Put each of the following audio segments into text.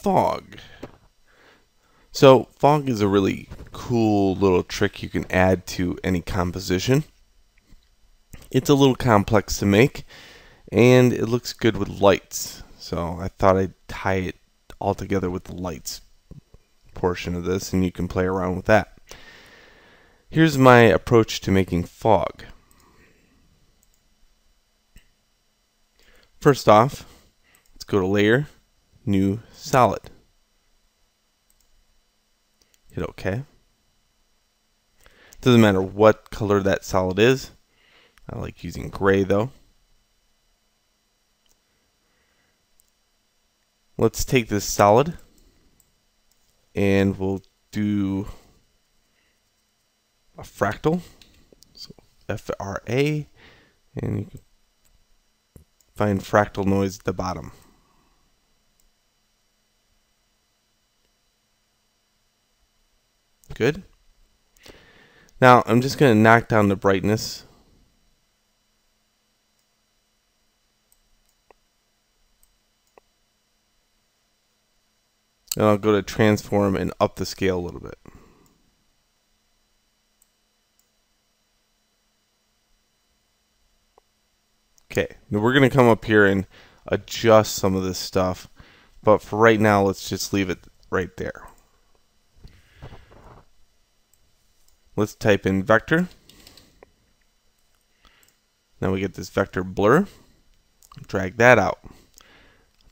fog. So fog is a really cool little trick you can add to any composition. It's a little complex to make, and it looks good with lights. So I thought I'd tie it all together with the lights portion of this, and you can play around with that. Here's my approach to making fog. First off, let's go to Layer, New Solid. Hit OK. Doesn't matter what color that solid is. I like using gray though. Let's take this solid and we'll do a fractal. So FRA, and you can find fractal noise at the bottom. Good. Now I'm just going to knock down the brightness. And I'll go to transform and up the scale a little bit. Okay, now we're going to come up here and adjust some of this stuff, but for right now let's just leave it right there. Let's type in vector. Now we get this vector blur. Drag that out.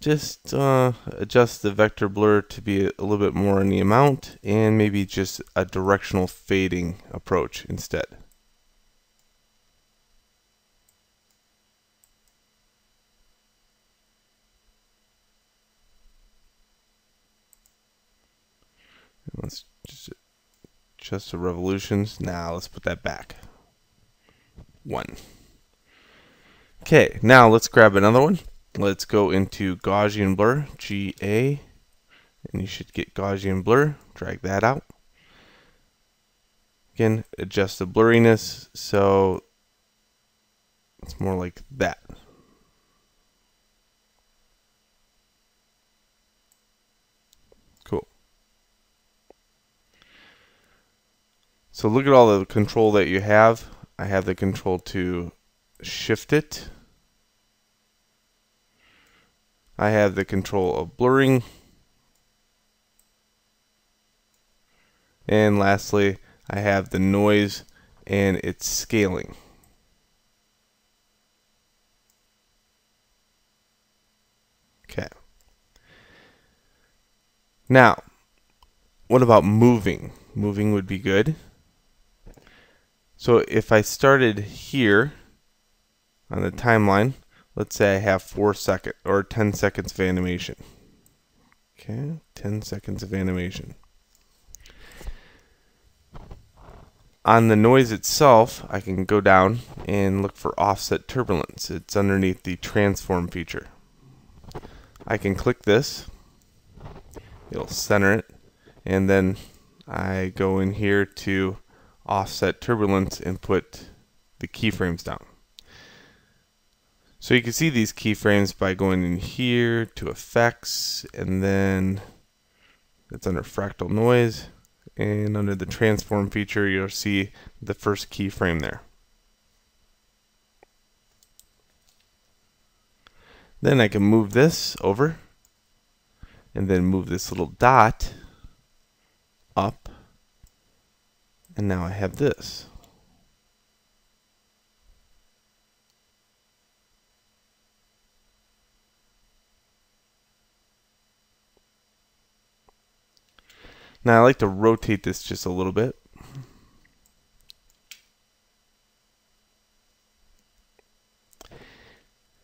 Just adjust the vector blur to be a little bit more in the amount, and maybe just a directional fading approach instead. Let's just adjust the revolutions. Now let's put that back. 1. Okay, now let's grab another one. Let's go into Gaussian Blur, GA, and you should get Gaussian Blur. Drag that out. Again, adjust the blurriness so it's more like that. Cool. So look at all the control that you have. I have the control to shift it. I have the control of blurring. And lastly, I have the noise and its scaling. Okay. Now, what about moving? Moving would be good. So if I started here on the timeline, let's say I have 4 seconds or 10 seconds of animation. Okay, 10 seconds of animation. On the noise itself, I can go down and look for offset turbulence. It's underneath the transform feature. I can click this, it'll center it, and then I go in here to offset turbulence and put the keyframes down. So you can see these keyframes by going in here to effects, and then it's under fractal noise, and under the transform feature you'll see the first keyframe there. Then I can move this over and then move this little dot up, and now I have this. Now I like to rotate this just a little bit.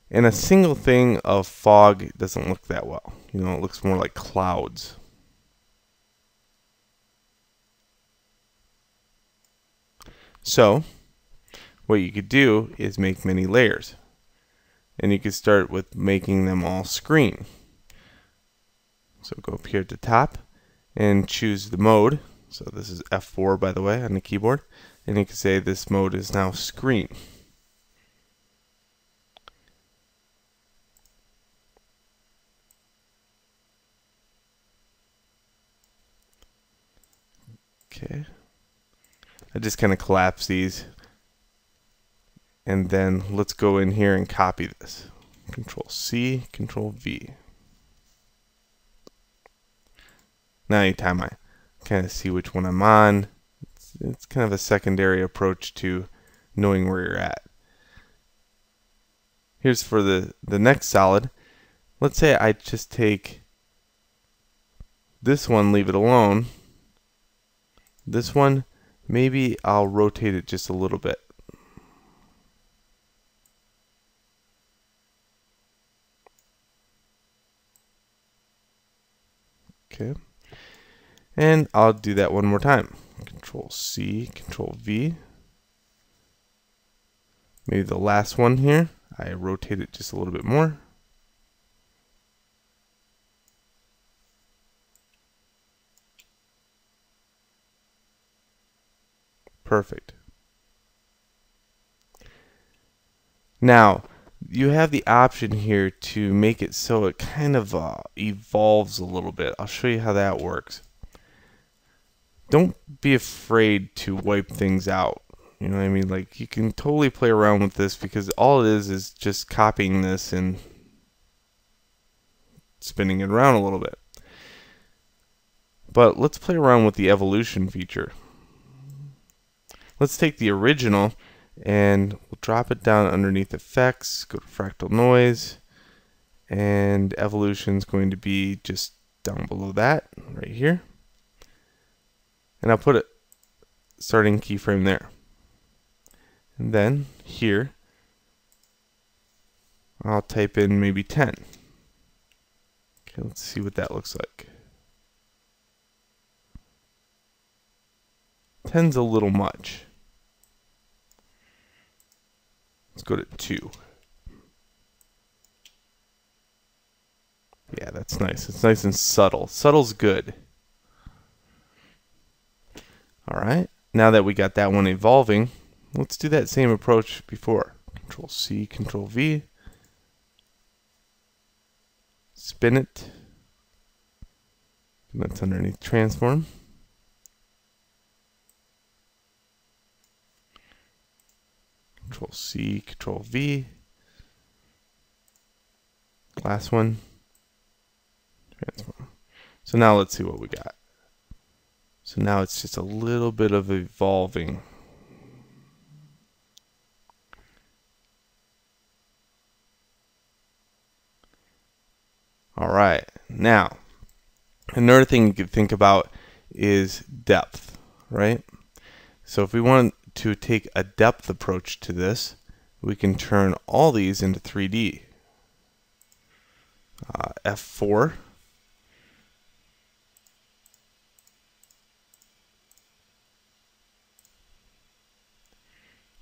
And a single thing of fog doesn't look that well. You know, it looks more like clouds. So, what you could do is make many layers. And you could start with making them all screen. So go up here at the top and choose the mode. So this is F4, by the way, on the keyboard. And you can say this mode is now screen. Okay. I just kind of collapse these. And then let's go in here and copy this. Control C, Control V. Now anytime I kind of see which one I'm on, it's kind of a secondary approach to knowing where you're at. Here's for the next solid. Let's say I just take this one, leave it alone. This one, maybe I'll rotate it just a little bit. Okay. And I'll do that one more time. Control C, Control V. Maybe the last one here, I rotate it just a little bit more. Perfect. Now, you have the option here to make it so it kind of evolves a little bit. I'll show you how that works. Don't be afraid to wipe things out. You know what I mean? Like, you can totally play around with this because all it is just copying this and spinning it around a little bit. But let's play around with the evolution feature. Let's take the original and we'll drop it down underneath effects, go to fractal noise, and evolution is going to be just down below that, right here. And I'll put a starting keyframe there. And then here, I'll type in maybe 10. Okay, let's see what that looks like. 10's a little much. Let's go to 2. Yeah, that's nice. It's nice and subtle. Subtle's good. Alright, now that we got that one evolving, let's do that same approach before. Control C, Control V. Spin it. And that's underneath transform. Control C, Control V. Last one. Transform. So now let's see what we got. So now it's just a little bit of evolving. All right. Now, another thing you could think about is depth, right? So if we want to take a depth approach to this, we can turn all these into 3D. F4.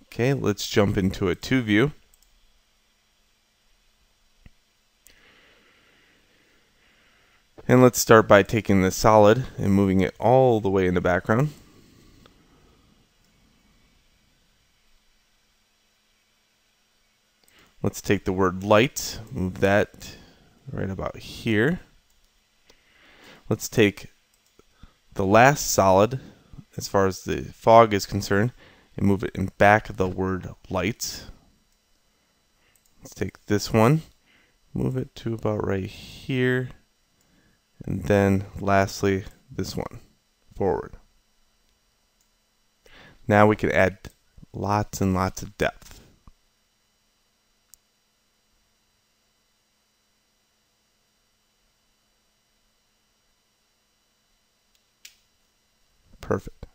Okay, let's jump into a 2 view. And let's start by taking the solid and moving it all the way in the background. Let's take the word light, move that right about here. Let's take the last solid, as far as the fog is concerned, and move it in back of the word lights. Let's take this one, move it to about right here, and then lastly this one forward. Now we can add lots and lots of depth. Perfect.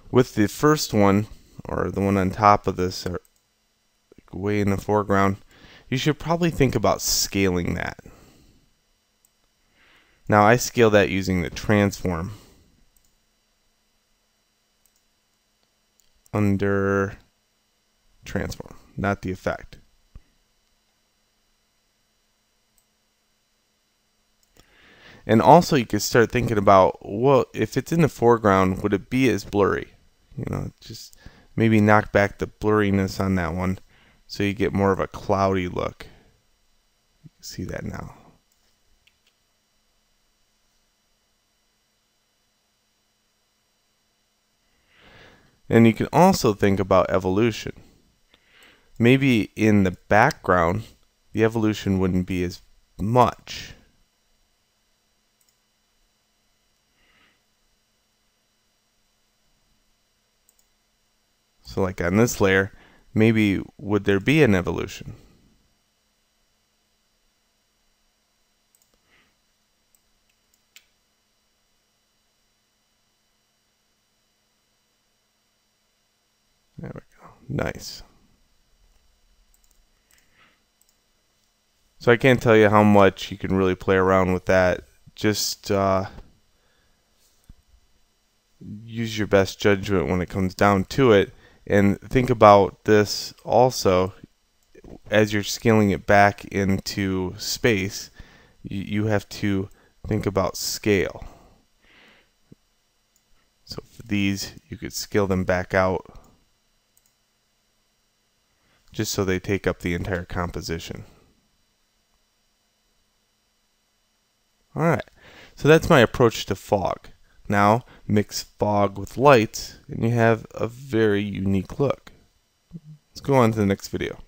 With the first one, or the one on top of this, or way in the foreground, you should probably think about scaling that. Now I scale that using the transform. Under transform, not the effect. And also you could start thinking about, well, if it's in the foreground, would it be as blurry? You know, just maybe knock back the blurriness on that one so you get more of a cloudy look. You can see that now. And you can also think about evolution. Maybe in the background, the evolution wouldn't be as much. So like on this layer, maybe would there be an evolution? There we go. Nice. So I can't tell you how much you can really play around with that. Just use your best judgment when it comes down to it. And think about this also as you're scaling it back into space. You have to think about scale. So for these, you could scale them back out just so they take up the entire composition. Alright, so that's my approach to fog. Now mix fog with lights and you have a very unique look. Let's go on to the next video.